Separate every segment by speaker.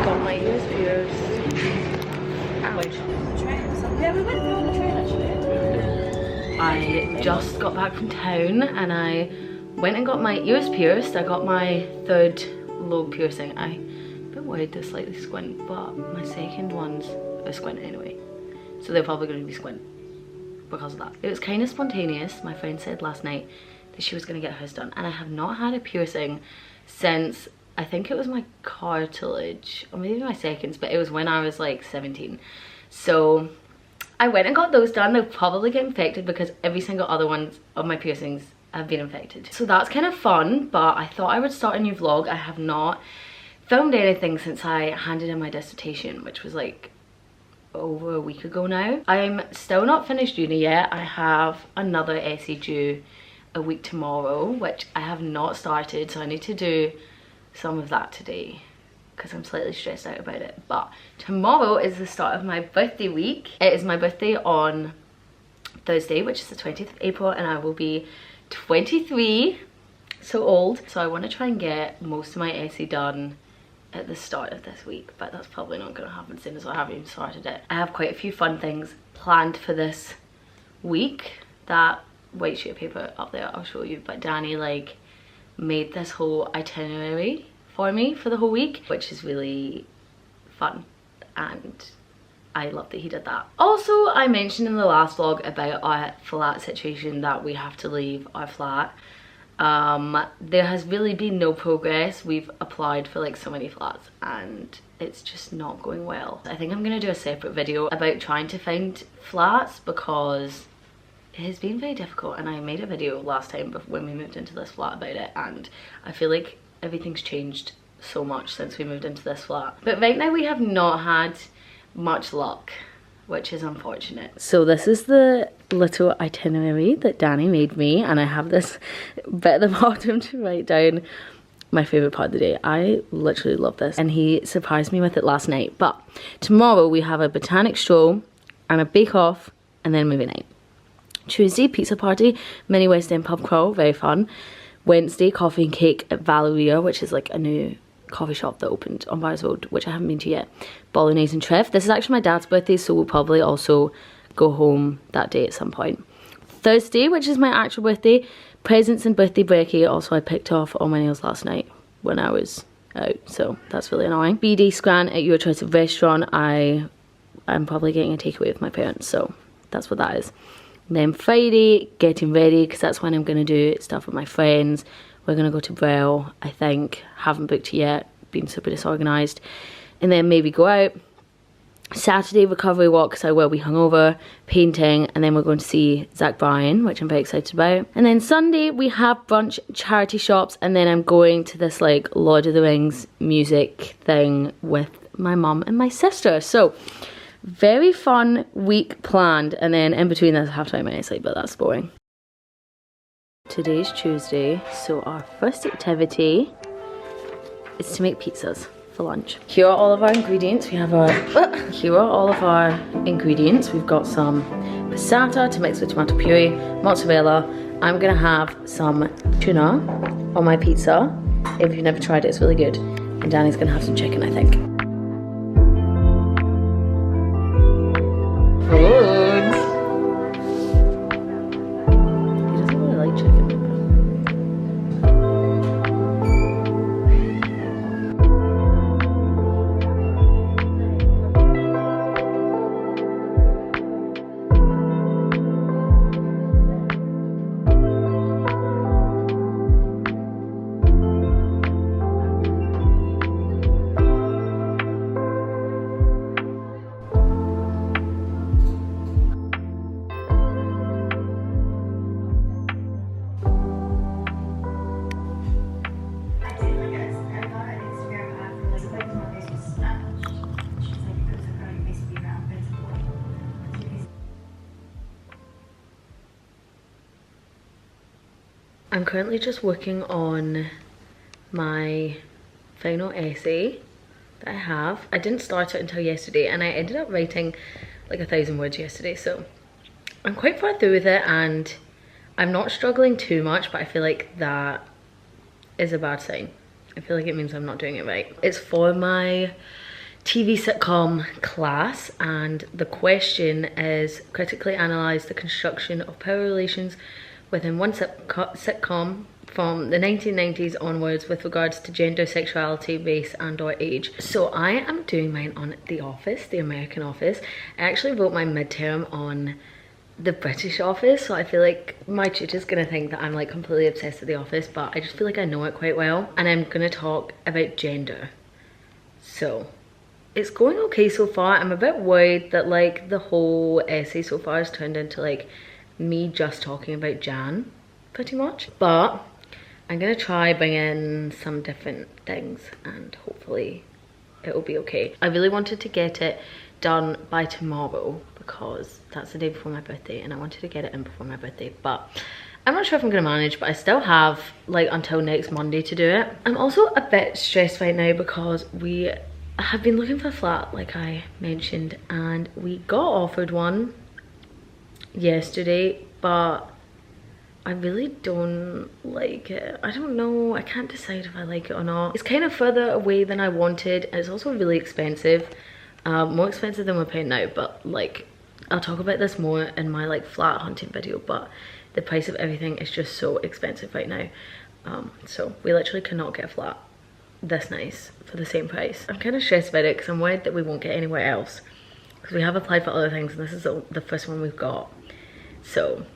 Speaker 1: Got my ears pierced. Ouch. Yeah, we went on the train actually. I just got back from town and I went and got my ears pierced. I got my third lobe piercing. I'm a bit worried to slightly squint, but my second one's a squint anyway. So they're probably going to be squint because of that. It was kind of spontaneous. My friend said last night that she was going to get hers done, and I have not had a piercing since I think it was my cartilage, or maybe my seconds, but it was when I was like 17. So I went and got those done. They'll probably get infected because every single other one of my piercings have been infected. So that's kind of fun, but I thought I would start a new vlog. I have not filmed anything since I handed in my dissertation, which was like over a week ago now. I'm still not finished uni yet. I have another essay due a week tomorrow, which I have not started, so I need to do some of that today because I'm slightly stressed out about it. But tomorrow is the start of my birthday week. It is my birthday on Thursday, which is the 20th of April, and I will be 23, so old. So I want to try and get most of my essay done at the start of this week, but that's probably not going to happen soon as I haven't even started it. I have quite a few fun things planned for this week. That white sheet of paper up there I'll show you, but Danny like made this whole itinerary for me for the whole week, which is really fun, and I love that he did that. Also, I mentioned in the last vlog about our flat situation that we have to leave our flat. There has really been no progress. We've applied for like so many flats and it's just not going well. I think I'm gonna do a separate video about trying to find flats because it has been very difficult, and I made a video last time when we moved into this flat about it, and I feel like everything's changed so much since we moved into this flat. But right now we have not had much luck, which is unfortunate. So this is the little itinerary that Danny made me, and I have this bit at the bottom to write down my favourite part of the day. I literally love this, and he surprised me with it last night. But tomorrow we have a botanic stroll and a bake off and then movie night. Tuesday, pizza party, mini West End pub crawl, very fun. Wednesday, coffee and cake at Valeria, which is like a new coffee shop that opened on Byres Road, which I haven't been to yet. Bolognese and Trev. This is actually my dad's birthday, so we'll probably also go home that day at some point. Thursday, which is my actual birthday, presents and birthday brekkie. Also, I picked off all my nails last night when I was out, so that's really annoying. B-Day scran at your choice of restaurant. I'm probably getting a takeaway with my parents, so that's what that is. Then Friday, getting ready, because that's when I'm going to do stuff with my friends. We're going to go to Brel, I think. Haven't booked it yet, been super disorganised. And then maybe go out. Saturday, recovery walk, because I will be hungover, painting, and then we're going to see Zach Bryan, which I'm very excited about. And then Sunday, we have brunch, charity shops, and then I'm going to this like Lord of the Rings music thing with my mum and my sister. So very fun week planned, and then in between there's half time and sleep, but that's boring. Today's Tuesday, so our first activity is to make pizzas for lunch. Here are all of our ingredients. We have our here are all of our ingredients. We've got some passata to mix with tomato puree, mozzarella. I'm gonna have some tuna on my pizza. If you've never tried it, it's really good. And Danny's gonna have some chicken, I think. Foods. He doesn't really like chicken. I'm currently just working on my final essay that I have. I didn't start it until yesterday and I ended up writing like 1,000 words yesterday, so I'm quite far through with it and I'm not struggling too much, but I feel like that is a bad sign. I feel like it means I'm not doing it right. It's for my TV sitcom class and the question is critically analyse the construction of power relations within one sitcom from the 1990s onwards with regards to gender, sexuality, race and or age. So I am doing mine on The Office, the American Office. I actually wrote my midterm on the British Office, so I feel like my tutor's gonna think that I'm like completely obsessed with The Office, but I just feel like I know it quite well. And I'm gonna talk about gender. So it's going okay so far. I'm a bit worried that like the whole essay so far has turned into like me just talking about Jan pretty much, but I'm gonna try bring in some different things and hopefully it'll be okay. I really wanted to get it done by tomorrow because that's the day before my birthday and I wanted to get it in before my birthday, but I'm not sure if I'm gonna manage, but I still have like until next Monday to do it. I'm also a bit stressed right now because we have been looking for a flat like I mentioned and we got offered one yesterday, but I really don't like it. I don't know, I can't decide if I like it or not. It's kind of further away than I wanted and it's also really expensive. More expensive than we're paying now, but like I'll talk about this more in my like flat hunting video, but the price of everything is just so expensive right now. So we literally cannot get a flat this nice for the same price. I'm kind of stressed about it because I'm worried that we won't get anywhere else because we have applied for other things and this is the first one we've got. So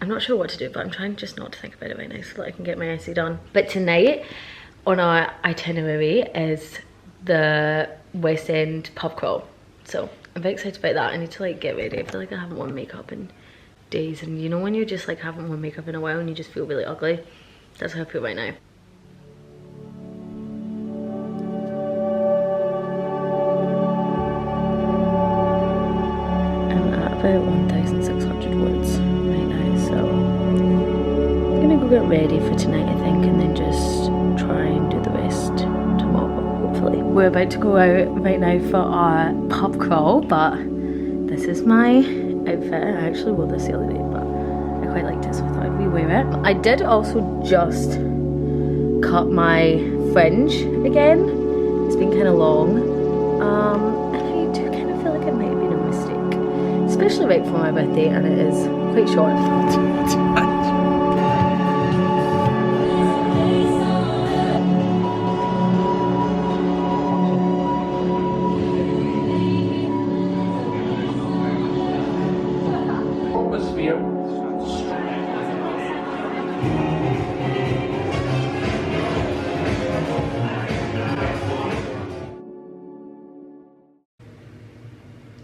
Speaker 1: I'm not sure what to do, but I'm trying just not to think about it right now so that I can get my essay done. But tonight on our itinerary is the West End pub crawl. So I'm very excited about that. I need to like get ready. I feel like I haven't worn makeup in days, and you know when you just like haven't worn makeup in a while and you just feel really ugly? That's how I feel right now. I'm at about 1,600 words right now, so I'm gonna go get ready for tonight I think, and then just try and do the rest tomorrow hopefully. We're about to go out right now for our pub crawl, but this is my outfit. I actually wore this the other day, but I quite liked it, so I thought I'd rewear it. I did also just cut my fringe again. It's been kind of long, and I do kind of feel like it might have been a mistake, especially right before my birthday, and it is quite short.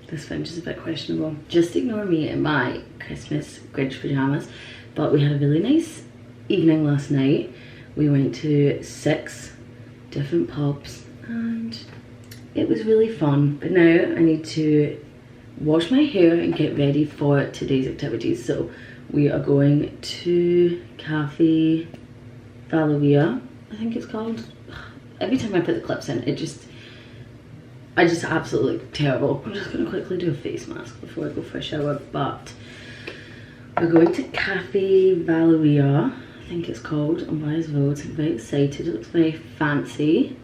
Speaker 1: This fringe is a bit questionable. Just ignore me in my Christmas Grinch pajamas, but we had a really nice evening last night. We went to 6 different pubs and it was really fun. But now I need to wash my hair and get ready for today's activities. So we are going to Cafe Valeria, I think it's called. Every time I put the clips in, I just absolutely look terrible. I'm just gonna quickly do a face mask before I go for a shower, but we're going to Cafe Valeria, I think it's called, on Byers Road. I'm very excited. It looks very fancy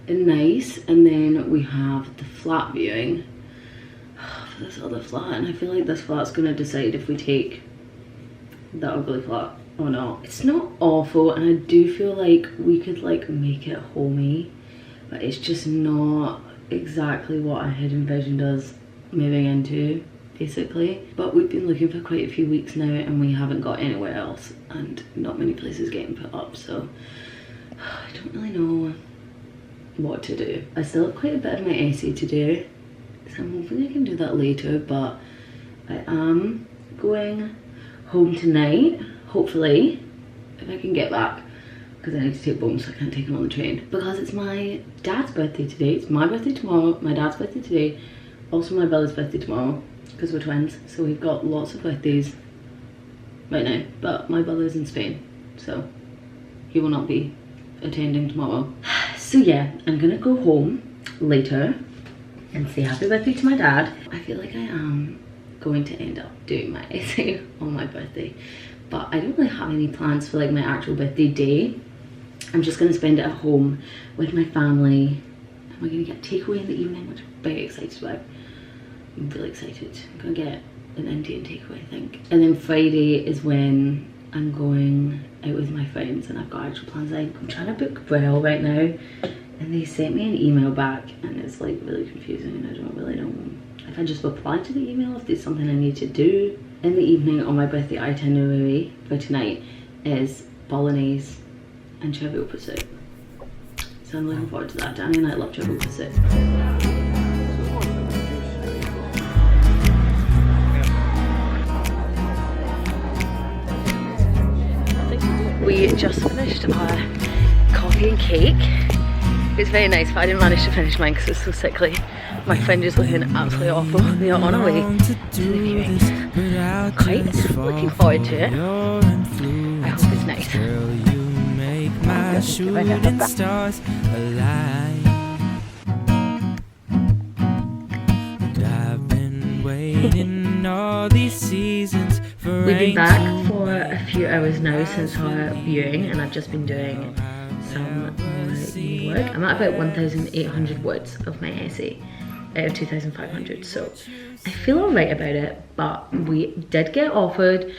Speaker 1: and nice. And then we have the flat viewing for this other flat, and I feel like this flat's gonna decide if we take that ugly flat or not. It's not awful, and I do feel like we could like make it homey, but it's just not exactly what I had envisioned us moving into, basically. But we've been looking for quite a few weeks now and we haven't got anywhere else, and not many places getting put up, so I don't really know what to do. I still have quite a bit of my essay to do, so I'm hoping I can do that later, but I am going home tonight, hopefully, if I can get back, because I need to take bones, so I can't take them on the train. Because it's my dad's birthday today. It's my birthday tomorrow, my dad's birthday today, also my brother's birthday tomorrow, because we're twins. So we've got lots of birthdays right now, but my brother's in Spain, so he will not be attending tomorrow. So yeah, I'm gonna go home later and say happy birthday to my dad. I feel like I am going to end up doing my essay on my birthday, but I don't really have any plans for like my actual birthday day. I'm just gonna spend it at home with my family, and we're gonna get takeaway in the evening, which I'm very excited about. I'm really excited. I'm gonna get an Indian takeaway, I think. And then Friday is when I'm going out with my friends, and I've got actual plans. I'm trying to book Braille right now, and they sent me an email back, and it's like really confusing, and I don't really know if I just reply to the email, if there's something I need to do. In the evening on my birthday itinerary for tonight is bolognese and trivial pursuit. So I'm looking forward to that. Danny and I love trivial pursuit. We just finished our coffee and cake. It was very nice, but I didn't manage to finish mine because it was so sickly. My friend is looking absolutely awful. We are on our way to the viewing. Quite looking forward to it. I hope it's nice. We've been back for a few hours now since our viewing, and I've just been doing some more work. I'm at about 1,800 words of my essay out of 2,500, so I feel alright about it, but we did get offered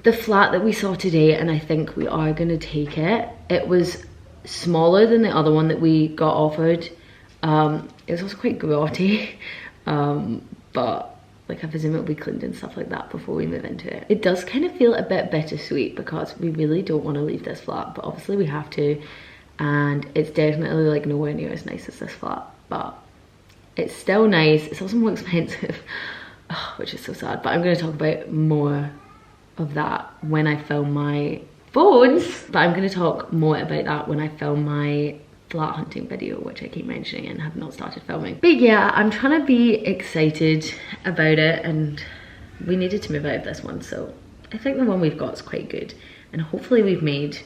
Speaker 1: the flat that we saw today, and I think we are going to take it. It was smaller than the other one that we got offered. It was also quite grotty, but like I presume it'll be cleaned and stuff like that before we move into it. It does kind of feel a bit bittersweet because we really don't want to leave this flat, but obviously we have to, and it's definitely like nowhere near as nice as this flat, but it's still nice. It's also more expensive, which is so sad, but I'm going to talk about more of that when I film my phones, but I'm going to talk more about that when I film my flat hunting video, which I keep mentioning and have not started filming. But yeah, I'm trying to be excited about it, and we needed to move out of this one, so I think the one we've got is quite good, and hopefully we've made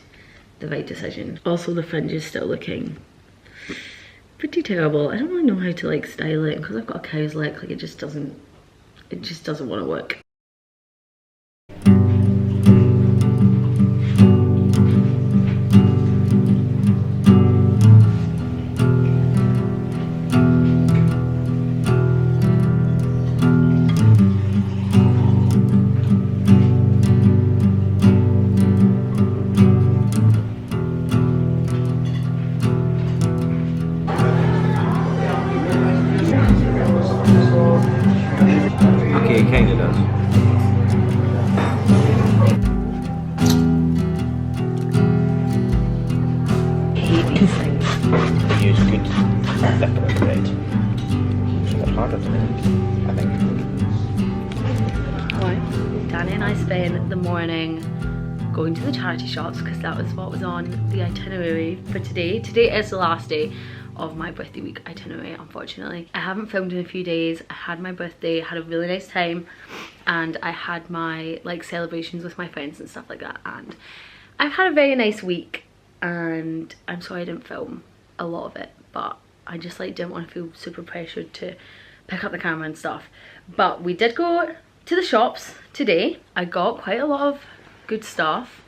Speaker 1: the right decision. Also, the fringe is still looking pretty terrible. I don't really know how to like style it, because I've got a cow's leg, like it just doesn't want to work.
Speaker 2: It kind of does.
Speaker 1: I hate these things.
Speaker 2: Use good liquid bread. It's a bit harder to make, I think.
Speaker 1: Why? Danny and I spent the morning going to the charity shops because that was what was on the itinerary for today. Today is the last day of my birthday week itinerary, unfortunately. I haven't filmed in a few days. I had my birthday, had a really nice time, and I had my like celebrations with my friends and stuff like that, and I've had a very nice week, and I'm sorry I didn't film a lot of it, but I just like didn't want to feel super pressured to pick up the camera and stuff. But we did go to the shops today. I got quite a lot of good stuff.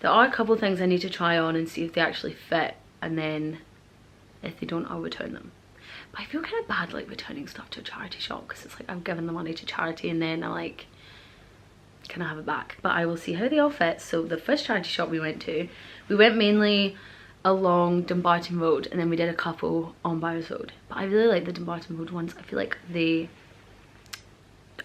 Speaker 1: There are a couple of things I need to try on and see if they actually fit, and then if they don't, I'll return them. But I feel kind of bad like returning stuff to a charity shop, because it's like I'm giving the money to charity and then I like, can I have it back? But I will see how they all fit. So the first charity shop we went to, we went mainly along Dumbarton Road, and then we did a couple on Byres Road. But I really like the Dumbarton Road ones. I feel like they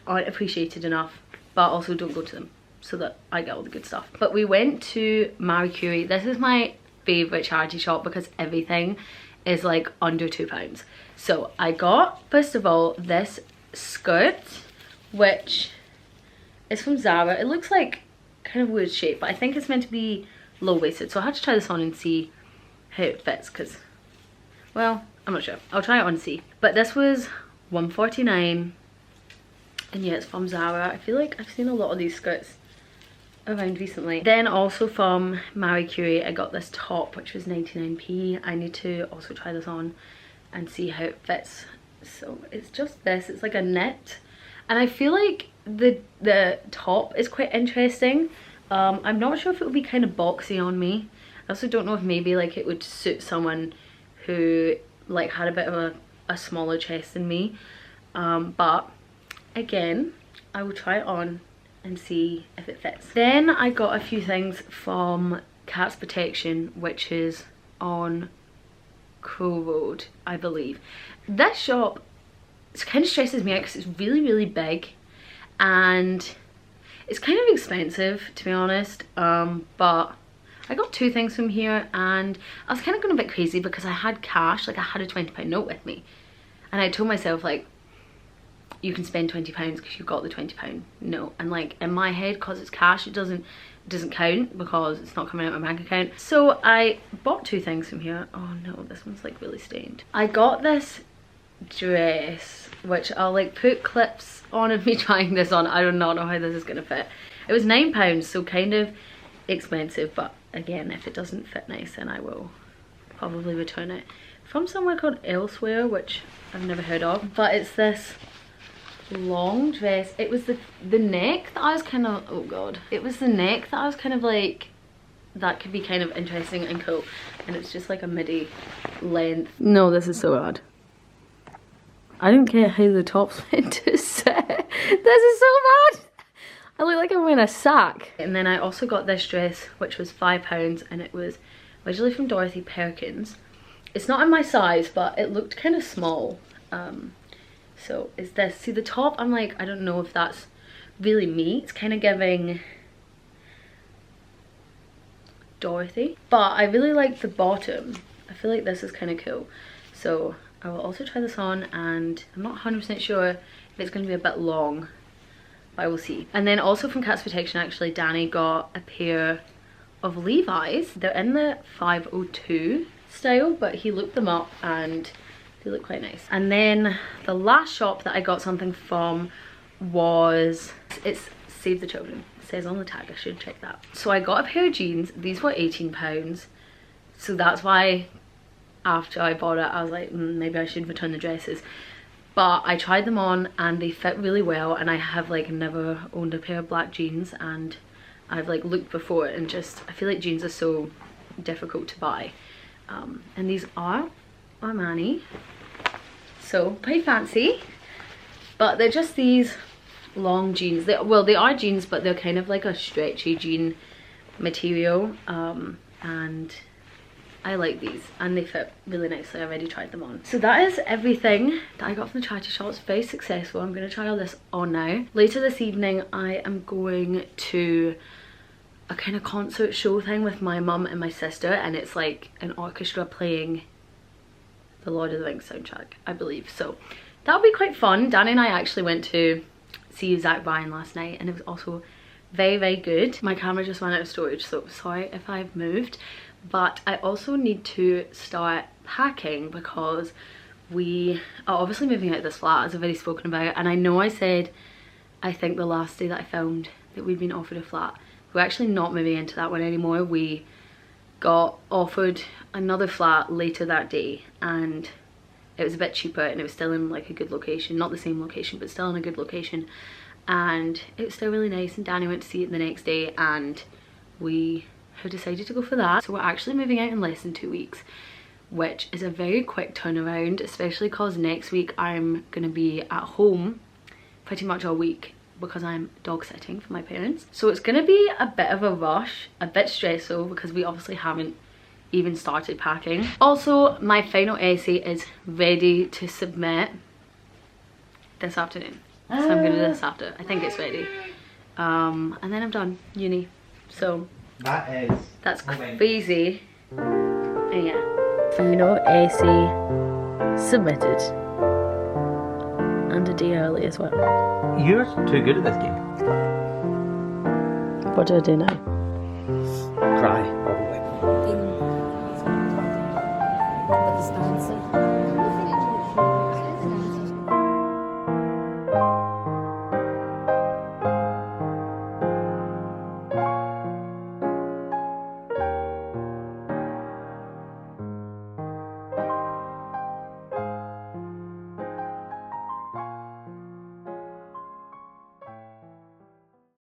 Speaker 1: aren't appreciated enough, but also don't go to them, so that I get all the good stuff. But we went to Marie Curie. This is my favourite charity shop because everything is like under £2. So I got, first of all, this skirt, which is from Zara. It looks like kind of weird shape, but I think it's meant to be low-waisted, so I had to try this on and see how it fits, because, well, I'm not sure. I'll try it on and see. But this was £1.49, and yeah, it's from Zara. I feel like I've seen a lot of these skirts around recently. Then also from Marie Curie, I got this top, which was 99p. I need to also try this on and see how it fits. So it's just this, it's like a knit. And I feel like the top is quite interesting. I'm not sure if it would be kind of boxy on me. I also don't know if maybe like it would suit someone who like had a bit of a smaller chest than me. But again, I will try it on and see if it fits. Then I got a few things from Cats Protection, which is on Crow Road, I believe. This shop, it kind of stresses me out because it's really big and it's kind of expensive, to be honest. But I got two things from here and I was kind of going a bit crazy because I had cash, like I had a £20 note with me, and I told myself like, you can spend £20 because you've got the £20 note, and like in my head, because it's cash, it doesn't count because it's not coming out of my bank account. So I bought two things from here. Oh no, this one's like really stained. I got this dress, which I'll like put clips on of me trying this on. I do not know how this is gonna fit. It was £9, so kind of expensive, but again, if it doesn't fit nice, then I will probably return it. From somewhere called Elsewhere, which I've never heard of, but it's this long dress. It was the neck that I was kind of, oh god, it was the neck that I was kind of like, that could be kind of interesting and cool, and it's just like a midi length. No, this is so bad. I don't get how the top's meant to sit. This is so bad. I look like I'm wearing a sack. And then I also got this dress, which was £5, and it was originally from Dorothy Perkins. It's not in my size, but it looked kind of small. So is this, see the top, I'm like, I don't know if that's really me. It's kind of giving Dorothy, but I really like the bottom. I feel like this is kind of cool. So I will also try this on, and I'm not 100% sure if it's going to be a bit long, but I will see. And then also from Cats Protection, actually, Danny got a pair of Levi's. They're in the 502 style, but he looked them up and they look quite nice. And then the last shop that I got something from was, it's Save the Children. It says on the tag, I should check that. So I got a pair of jeans. These were £18. So that's why after I bought it, I was like, maybe I should return the dresses. But I tried them on and they fit really well, and I have like never owned a pair of black jeans, and I've like looked before and just, I feel like jeans are so difficult to buy. And these are Armani, so pretty fancy, but they're just these long jeans. Well, they are jeans, but they're kind of like a stretchy jean material, and I like these and they fit really nicely. I already tried them on. So that is everything that I got from the charity shop. It's very successful. I'm going to try all this on now. Later this evening I am going to a kind of concert show thing with my mum and my sister, and it's like an orchestra playing the Lord of the Rings soundtrack, I believe. So that'll be quite fun. Danny and I actually went to see Zach Bryan last night, and it was also very good. My camera just ran out of storage, so sorry if I've moved. But I also need to start packing because we are obviously moving out of this flat, as I've already spoken about. And I know I said, I think the last day that I filmed, that we'd been offered a flat. We're actually not moving into that one anymore. We got offered another flat later that day, and it was a bit cheaper, and it was still in like a good location. Not the same location, but still in a good location. And it was still really nice, and Danny went to see it the next day, and we have decided to go for that. So we're actually moving out in less than 2 weeks, which is a very quick turnaround, especially because next week I'm gonna be at home pretty much all week because I'm dog sitting for my parents. So it's gonna be a bit of a rush, a bit stressful, because we obviously haven't even started packing. Also, my final essay is ready to submit this afternoon, so I'm gonna do this after. I think it's ready, and then I'm done uni. So that's crazy. And yeah, final essay submitted, and a day early as well.
Speaker 2: You're too good at this game.
Speaker 1: What do I do now?